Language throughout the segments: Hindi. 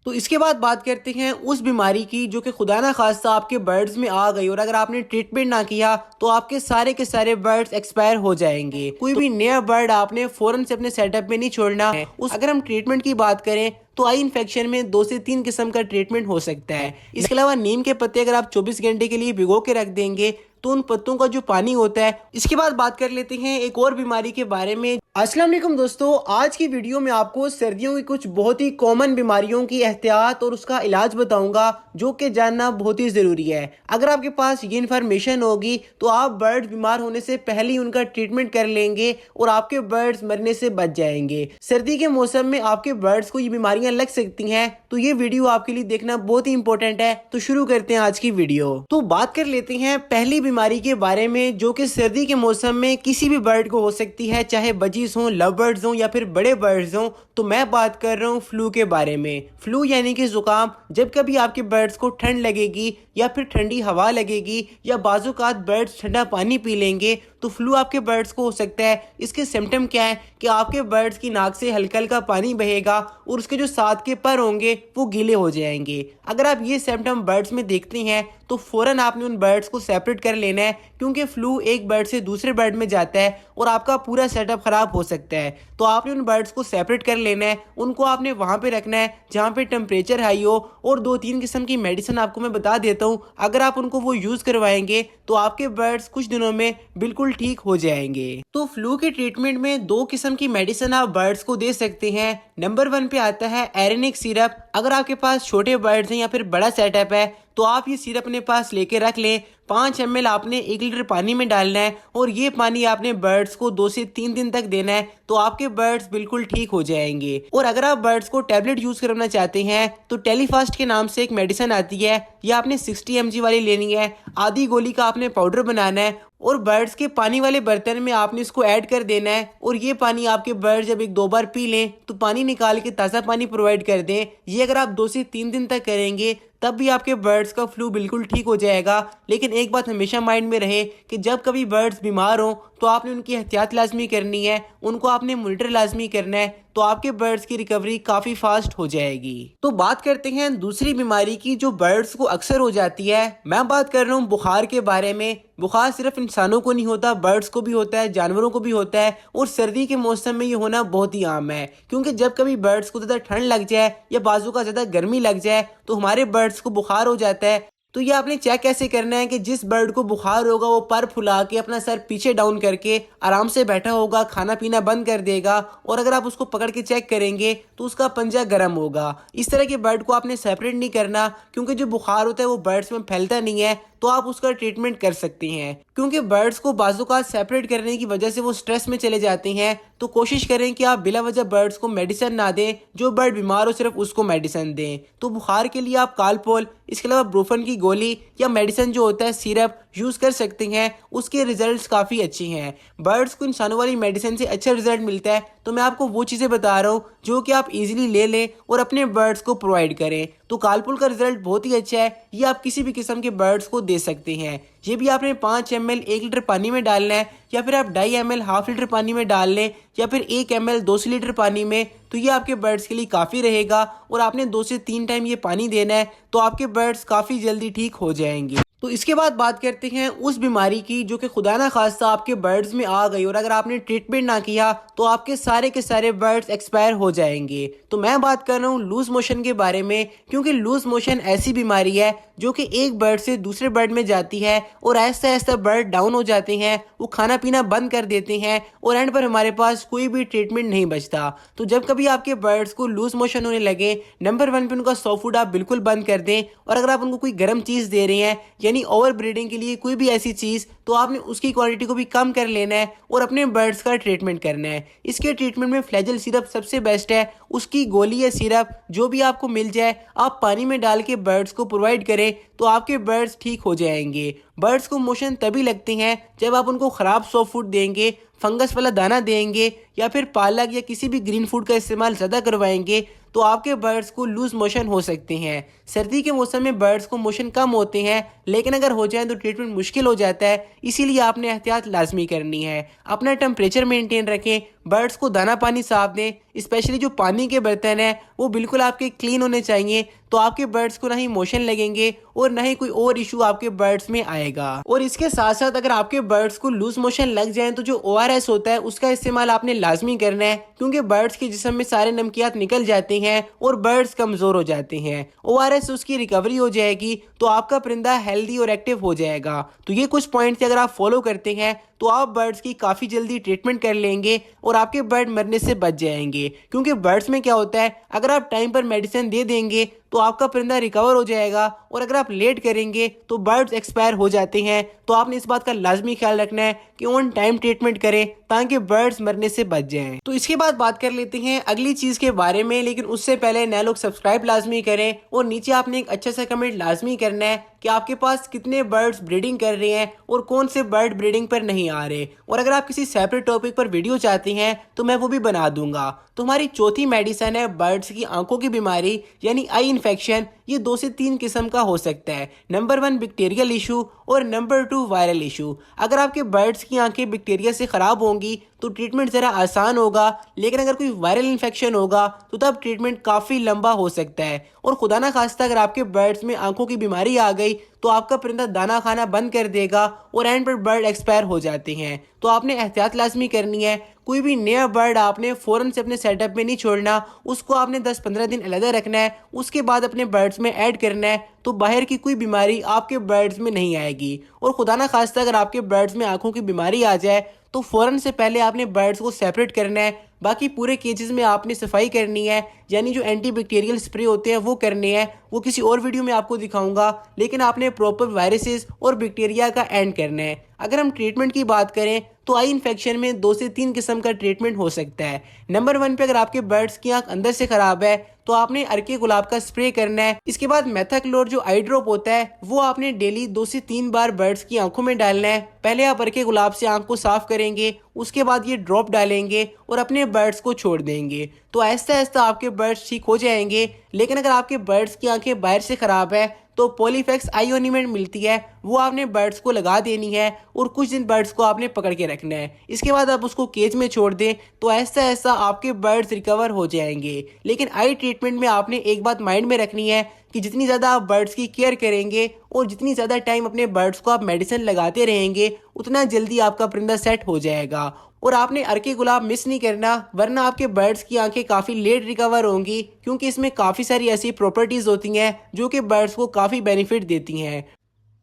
तो इसके बाद बात करते हैं उस बीमारी की जो कि खुदा ना खास्ता आपके बर्ड्स में आ गई और अगर आपने ट्रीटमेंट ना किया तो आपके सारे के सारे बर्ड्स एक्सपायर हो जाएंगे। कोई भी नया बर्ड आपने फौरन से अपने सेटअप में नहीं छोड़ना है। अगर हम ट्रीटमेंट की बात करें तो आई इन्फेक्शन में 2 से 3 किस्म का ट्रीटमेंट हो सकता है। इसके अलावा नीम के पत्ते अगर आप 24 घंटे के लिए भिगो के रख देंगे तो उन पत्तों का जो पानी होता है। इसके बाद बात कर लेते हैं एक और बीमारी के बारे में। अस्सलाम वालेकुम दोस्तों, आज की वीडियो में आपको सर्दियों की कुछ बहुत ही कॉमन बीमारियों की एहतियात और उसका इलाज बताऊंगा जो कि जानना बहुत ही ज़रूरी है। अगर आपके पास ये इन्फॉर्मेशन होगी तो आप बर्ड्स बीमार होने से पहले ही उनका ट्रीटमेंट कर लेंगे और आपके बर्ड्स मरने से बच जाएंगे। सर्दी के मौसम में आपके बर्ड्स को ये बीमारियां लग सकती हैं, तो ये वीडियो आपके लिए देखना बहुत ही इंपॉर्टेंट है। तो शुरू करते हैं आज की वीडियो। तो बात कर लेते हैं पहली बीमारी के बारे में जो कि सर्दी के मौसम में किसी भी बर्ड को हो सकती है, चाहे बजीज हों, लव बर्ड्स हों या फिर बड़े बर्ड्स हों। तो मैं बात कर रहा हूँ फ्लू के बारे में। फ्लू यानी कि जुकाम। जब कभी आपके बर्ड्स को ठंड लगेगी या फिर ठंडी हवा लगेगी या बाजुकात बर्ड्स ठंडा पानी पी लेंगे तो फ्लू आपके बर्ड्स को हो सकता है। इसके सिम्टम क्या है कि आपके बर्ड्स की नाक से हल्का हल्का पानी बहेगा और उसके जो साथ के पर होंगे वो गीले हो जाएंगे। अगर आप ये सिम्टम बर्ड्स में देखते हैं तो फौरन आपने उन बर्ड्स को सेपरेट कर लेना है, क्योंकि फ्लू एक बर्ड से दूसरे बर्ड में जाता है और आपका पूरा सेटअप खराब हो सकता है। तो आपने उन बर्ड्स को सेपरेट कर लेना है, उनको आपने वहाँ पे रखना है जहाँ पे टेम्परेचर हाई हो। और 2-3 किस्म की मेडिसिन आपको मैं बता देता हूँ, अगर आप उनको वो यूज़ करवाएंगे तो आपके बर्ड्स कुछ दिनों में बिल्कुल ठीक हो जाएंगे। तो फ्लू के ट्रीटमेंट में 2 किस्म की मेडिसिन आप बर्ड्स को दे सकते हैं। नंबर 1 पे आता है एरेनिक सिरप। अगर आपके पास छोटे बर्ड्स हैं या फिर बड़ा सेटअप है तो आप ये सिरप अपने पास लेके रख लें। 5 ml आपने 1 लीटर पानी में डालना है और ये पानी आपने बर्ड्स को 2 से 3 दिन तक देना है, तो आपके बर्ड्स बिल्कुल ठीक हो जाएंगे। और अगर आप बर्ड्स को टैबलेट यूज करना चाहते हैं तो टेलीफास्ट के नाम से एक मेडिसिन आती है, ये आपने 60 mg वाली लेनी है। आधी गोली का आपने पाउडर बनाना है और बर्ड्स के पानी वाले बर्तन में आपने इसको ऐड कर देना है। और ये पानी आपके बर्ड्स जब 1-2 बार पी लें तो पानी निकाल के ताज़ा पानी प्रोवाइड कर दें। ये अगर आप 2 से 3 दिन तक करेंगे तब भी आपके बर्ड्स का फ्लू बिल्कुल ठीक हो जाएगा। लेकिन एक बात हमेशा माइंड में रहे कि जब कभी बर्ड्स बीमार हों तो आपने उनकी एहतियात लाजमी करनी है, उनको आपने मॉनिटर लाजमी करना है, तो आपके बर्ड्स की रिकवरी काफ़ी फास्ट हो जाएगी। तो बात करते हैं दूसरी बीमारी की जो बर्ड्स को अक्सर हो जाती है। मैं बात कर रहा हूँ बुखार के बारे में। बुखार सिर्फ इंसानों को नहीं होता, बर्ड्स को भी होता है, जानवरों को भी होता है। और सर्दी के मौसम में ये होना बहुत ही आम है, क्योंकि जब कभी बर्ड्स को ज़्यादा ठंड लग जाए या बाजू का ज़्यादा गर्मी लग जाए तो हमारे बर्ड्स को बुखार हो जाता है। तो ये आपने चेक कैसे करना है कि जिस बर्ड को बुखार होगा वो पर फुला के अपना सर पीछे डाउन करके आराम से बैठा होगा, खाना पीना बंद कर देगा। और अगर आप उसको पकड़ के चेक करेंगे तो उसका पंजा गर्म होगा। इस तरह के बर्ड को आपने सेपरेट नहीं करना, क्योंकि जो बुखार होता है वो बर्ड्स में फैलता नहीं है, तो आप उसका ट्रीटमेंट कर सकते हैं। क्योंकि बर्ड्स को बाजुकात सेपरेट करने की वजह से वो स्ट्रेस में चले जाते हैं, तो कोशिश करें कि आप बिला वजह बर्ड्स को मेडिसिन ना दें। जो बर्ड बीमार हो सिर्फ उसको मेडिसिन दें। तो बुखार के लिए आप कालपोल, इसके अलावा ब्रूफन की गोली या मेडिसिन जो होता है सिरप यूज़ कर सकते हैं। उसके रिजल्ट्स काफ़ी अच्छे हैं। बर्ड्स को इंसानों वाली मेडिसिन से अच्छा रिजल्ट मिलता है, तो मैं आपको वो चीज़ें बता रहा हूँ जो कि आप इजीली ले लें और अपने बर्ड्स को प्रोवाइड करें। तो कालपुल का रिजल्ट बहुत ही अच्छा है, ये आप किसी भी किस्म के बर्ड्स को दे सकते हैं। ये भी आपने 5 ml 1 लीटर पानी में डालना है, या फिर आप 2.5 ml हाफ लीटर पानी में डाल लें, या फिर 1 ml 200 लीटर पानी में। तो ये आपके बर्ड्स के लिए काफ़ी रहेगा और आपने 2 से 3 टाइम ये पानी देना है, तो आपके बर्ड्स काफ़ी जल्दी ठीक हो जाएंगे। तो इसके बाद बात करते हैं उस बीमारी की जो कि खुदा ना खास्ता आपके बर्ड्स में आ गई और अगर आपने ट्रीटमेंट ना किया तो आपके सारे के सारे बर्ड्स एक्सपायर हो जाएंगे। तो मैं बात कर रहा हूँ लूज मोशन के बारे में, क्योंकि लूज मोशन ऐसी बीमारी है जो कि एक बर्ड से दूसरे बर्ड में जाती है और ऐसा ऐसा बर्ड डाउन हो जाते हैं, वो खाना पीना बंद कर देते हैं और एंड पर हमारे पास कोई भी ट्रीटमेंट नहीं बचता। तो जब कभी आपके बर्ड्स को लूज मोशन होने लगे, नंबर 1 पे उनका सॉफ्ट फूड आप बिल्कुल बंद कर दें। और अगर आप उनको कोई गर्म चीज़ दे रहे हैं यानी ओवर ब्रीडिंग के लिए कोई भी ऐसी चीज़, तो आपने उसकी क्वांटिटी को भी कम कर लेना है और अपने बर्ड्स का ट्रीटमेंट करना है। इसके ट्रीटमेंट में फ्लैजल सिरप सबसे बेस्ट है। उसकी गोली या सिरप जो भी आपको मिल जाए आप पानी में डाल के बर्ड्स को प्रोवाइड करें, तो आपके बर्ड्स ठीक हो जाएंगे। बर्ड्स को मोशन तभी लगते हैं जब आप उनको ख़राब सॉफ्ट फूड देंगे, फंगस वाला दाना देंगे या फिर पालक या किसी भी ग्रीन फूड का इस्तेमाल ज़्यादा करवाएंगे, तो आपके बर्ड्स को लूज मोशन हो सकते हैं। सर्दी के मौसम में बर्ड्स को मोशन कम होते हैं, लेकिन अगर हो जाए तो ट्रीटमेंट मुश्किल हो जाता है। इसीलिए आपने एहतियात लाजमी करनी है। अपना टेम्परेचर मेंटेन रखें, बर्ड्स को दाना पानी साफ दें। स्पेशली जो पानी के बर्तन हैं वो बिल्कुल आपके क्लीन होने चाहिए, तो आपके बर्ड्स को ना ही मोशन लगेंगे और ना ही कोई और इशू आपके बर्ड्स में आएगा। और इसके साथ साथ अगर आपके बर्ड्स को लूज मोशन लग जाए तो जो ORS होता है उसका इस्तेमाल आपने लाजमी करना है, क्योंकि बर्ड्स के जिस्म में सारे नमकियात निकल जाते हैं और बर्ड्स कमजोर हो जाते हैं। ORS उसकी रिकवरी हो जाएगी तो आपका परिंदा हेल्दी और एक्टिव हो जाएगा। तो ये कुछ पॉइंट्स अगर आप फॉलो करते हैं तो आप बर्ड्स की काफ़ी जल्दी ट्रीटमेंट कर लेंगे और आपके बर्ड मरने से बच जाएंगे। क्योंकि बर्ड्स में क्या होता है, अगर आप टाइम पर मेडिसिन दे देंगे तो आपका परिंदा रिकवर हो जाएगा, और अगर आप लेट करेंगे तो बर्ड्स एक्सपायर हो जाते हैं। तो आपने इस बात का लाजमी ख्याल रखना है कि ऑन टाइम ट्रीटमेंट करें ताकि बर्ड्स मरने से बच जाएं। तो इसके बाद बात कर लेते हैं अगली चीज़ के बारे में, लेकिन उससे पहले नए लोग सब्सक्राइब लाजमी करें और नीचे आपने एक अच्छा सा कमेंट लाजमी करना है कि आपके पास कितने बर्ड्स ब्रीडिंग कर रहे हैं और कौन से बर्ड ब्रीडिंग पर नहीं आ रहे। और अगर आप किसी सेपरेट टॉपिक पर वीडियो चाहते हैं तो मैं वो भी बना दूंगा। तो हमारी चौथी मेडिसिन है बर्ड्स की आंखों की बीमारी यानी आई इन्फेक्शन। ये 2 से 3 किस्म का हो सकता है। नंबर 1 बैक्टीरियल इशू और नंबर 2 वायरल इशू। अगर आपके बर्ड्स की आंखें बैक्टीरिया से खराब होंगी तो ट्रीटमेंट ज़रा आसान होगा, लेकिन अगर कोई वायरल इन्फेक्शन होगा तो तब ट्रीटमेंट काफ़ी लंबा हो सकता है। और खुदा ना खास्ता अगर आपके बर्ड्स में आंखों की बीमारी आ गई तो आपका परिंदा दाना खाना बंद कर देगा और एंड पर बर्ड एक्सपायर हो जाते हैं। तो आपने एहतियात लाजमी करनी है। कोई भी नया बर्ड आपने फ़ौरन से अपने सेटअप में नहीं छोड़ना, उसको आपने 10-15 दिन अलग रखना है, उसके बाद अपने बर्ड्स में ऐड करना है, तो बाहर की कोई बीमारी आपके बर्ड्स में नहीं आएगी। और खुदा ना खास्ता अगर आपके बर्ड्स में आंखों की बीमारी आ जाए तो फ़ौरन से पहले आपने बर्ड्स को सेपरेट करना है। बाकी पूरे केजेस में आपने सफाई करनी है, यानी जो एंटी बैक्टीरियल स्प्रे होते हैं वो करने हैं, वो किसी और वीडियो में आपको दिखाऊंगा। लेकिन आपने प्रॉपर वायरसेस और बैक्टीरिया का एंड करना है। अगर हम ट्रीटमेंट की बात करें तो आई इन्फेक्शन में 2 से 3 किस्म का ट्रीटमेंट हो सकता है। नंबर 1 पे अगर आपके बर्ड्स की आंख अंदर से खराब है तो आपने अर्के गुलाब का स्प्रे करना है। इसके बाद मेथाक्लोर जो आई ड्रॉप होता है वो आपने डेली 2 से 3 बार बर्ड्स की आंखों में डालना है। पहले आप अर्के गुलाब से आंख को साफ करेंगे, उसके बाद ये ड्रॉप डालेंगे और अपने बर्ड्स को छोड़ देंगे। तो ऐसा ऐसा आपके बर्ड्स ठीक हो जाएंगे। लेकिन अगर आपके बर्ड्स की आंखें बाहर से खराब है तो पॉलीफेक्स आई ऑनिमेंट मिलती है, वो आपने बर्ड्स को लगा देनी है और कुछ दिन बर्ड्स को आपने पकड़ के रखना है। इसके बाद आप उसको केज में छोड़ दें तो ऐसा ऐसा आपके बर्ड्स रिकवर हो जाएंगे। लेकिन आई ट्रीटमेंट में आपने एक बात माइंड में रखनी है कि जितनी ज़्यादा आप बर्ड्स की केयर करेंगे और जितनी ज़्यादा टाइम अपने बर्ड्स को आप मेडिसिन लगाते रहेंगे उतना जल्दी आपका परिंदा सेट हो जाएगा। और आपने अर्के गुलाब मिस नहीं करना, वरना आपके बर्ड्स की आंखें काफ़ी लेट रिकवर होंगी, क्योंकि इसमें काफ़ी सारी ऐसी प्रॉपर्टीज़ होती हैं जो कि बर्ड्स को काफ़ी बेनिफिट देती हैं।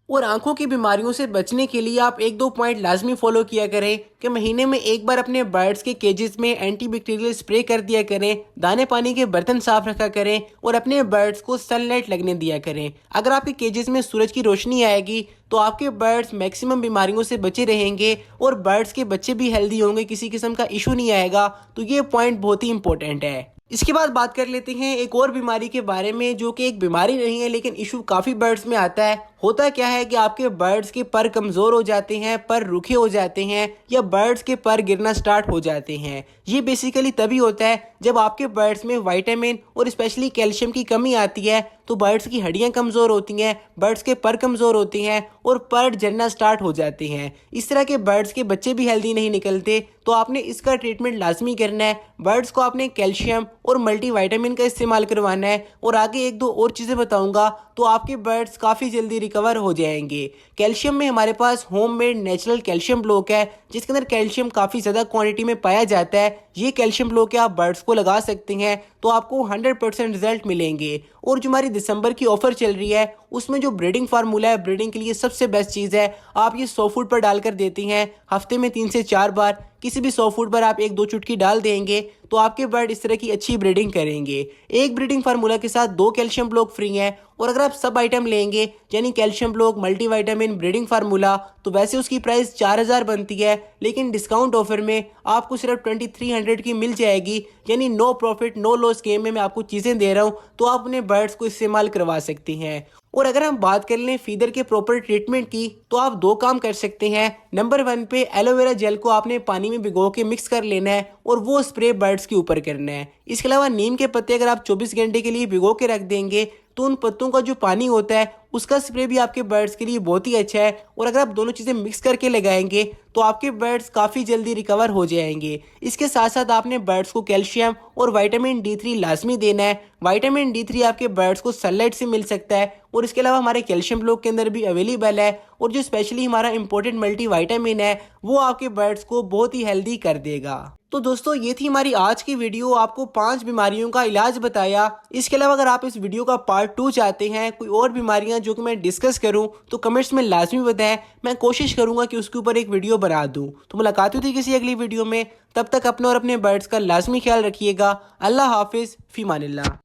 और आंखों की बीमारियों से बचने के लिए आप 1-2 पॉइंट लाजमी फॉलो किया करें कि महीने में एक बार अपने बर्ड्स के केजेस में एंटीबैक्टीरियल स्प्रे कर दिया करें, दाने पानी के बर्तन साफ रखा करें और अपने बर्ड्स को सनलाइट लगने दिया करें। अगर आपके केजेस में सूरज की रोशनी आएगी तो आपके बर्ड्स मैक्सिमम बीमारियों से बचे रहेंगे और बर्ड्स के बच्चे भी हेल्दी होंगे, किसी किस्म का इशू नहीं आएगा। तो ये पॉइंट बहुत ही इंपॉर्टेंट है। इसके बाद बात कर लेते हैं एक और बीमारी के बारे में, जो कि एक बीमारी नहीं है लेकिन इशू काफ़ी बर्ड्स में आता है। होता क्या है कि आपके बर्ड्स के पर कमज़ोर हो जाते हैं, पर रूखे हो जाते हैं या बर्ड्स के पर गिरना स्टार्ट हो जाते हैं। ये बेसिकली तभी होता है जब आपके बर्ड्स में विटामिन और स्पेशली कैल्शियम की कमी आती है। तो बर्ड्स की हड्डियां कमज़ोर होती हैं, बर्ड्स के पर कमज़ोर होते हैं और पर झड़ना स्टार्ट हो जाते हैं। इस तरह के बर्ड्स के बच्चे भी हेल्दी नहीं निकलते। तो आपने इसका ट्रीटमेंट लाजमी करना है। बर्ड्स को आपने कैल्शियम और मल्टीविटामिन का इस्तेमाल करवाना है। और आगे 1-2 और चीज़ें बताऊंगा तो आपके बर्ड्स काफ़ी जल्दी रिकवर हो जाएंगे। कैल्शियम में हमारे पास होममेड नेचुरल कैल्शियम ब्लॉक है, जिसके अंदर कैल्शियम काफ़ी ज़्यादा क्वांटिटी में पाया जाता है। ये कैल्शियम ब्लॉक आप बर्ड्स को लगा सकते हैं तो आपको 100% रिजल्ट मिलेंगे। और जो हमारी दिसंबर की ऑफर चल रही है उसमें जो ब्रीडिंग फार्मूला है, ब्रीडिंग के लिए सबसे बेस्ट चीज़ है। आप ये 100 फूड पर डालकर देती हैं हफ्ते में 3 से 4 बार। किसी भी 100 फूड पर आप 1-2 चुटकी डाल देंगे तो आपके बर्ड इस तरह की अच्छी ब्रीडिंग करेंगे। एक ब्रीडिंग फार्मूला के साथ 2 कैल्शियम ब्लॉक फ्री हैं। और अगर आप सब आइटम लेंगे यानी calcium block, multivitamin, breeding formula, तो वैसे उसकी प्राइस 4000 बनती है, लेकिन डिस्काउंट ऑफर में आपको सिर्फ 2300 की मिल जाएगी। यानी no profit no loss game में मैं आपको चीज़ें दे रहा हूँ, तो आप अपने बर्ड्स को इस्तेमाल करवा सकती हैं। और अगर हम बात कर लें फीडर के प्रॉपर ट्रीटमेंट की तो आप 2 काम कर सकते हैं। नंबर 1 पे एलोवेरा जेल को आपने पानी में भिगो के मिक्स कर लेना है और वो स्प्रे बर्ड्स के ऊपर करना है। इसके अलावा नीम के पत्ते अगर आप 24 घंटे के लिए भिगो के रख देंगे तो उन पत्तों का जो पानी होता है उसका स्प्रे भी आपके बर्ड्स के लिए बहुत ही अच्छा है। और अगर आप दोनों चीज़ें मिक्स करके लगाएंगे तो आपके बर्ड्स काफ़ी जल्दी रिकवर हो जाएंगे। इसके साथ साथ आपने बर्ड्स को कैल्शियम और विटामिन D3 लाजमी देना है। विटामिन D3 आपके बर्ड्स को सनलाइट से मिल सकता है और इसके अलावा हमारे कैल्शियम ब्लॉक के अंदर भी अवेलेबल है। और जो स्पेशली हमारा इंपॉर्टेंट मल्टीविटामिन है वो आपके बर्ड्स को बहुत ही हेल्दी कर देगा। तो दोस्तों ये थी हमारी आज की वीडियो, आपको 5 बीमारियों का इलाज बताया। इसके अलावा अगर आप इस वीडियो का पार्ट 2 चाहते हैं, कोई और बीमारियां जो कि मैं डिस्कस करूं, तो कमेंट्स में लाजमी बताएं। मैं कोशिश करूंगा कि उसके ऊपर एक वीडियो बना दूं। तो मुलाकात होती है किसी अगली वीडियो में। तब तक अपना और अपने बर्ड्स का लाजमी ख्याल रखिएगा। अल्लाह हाफिज़, फीमानिल्लाह।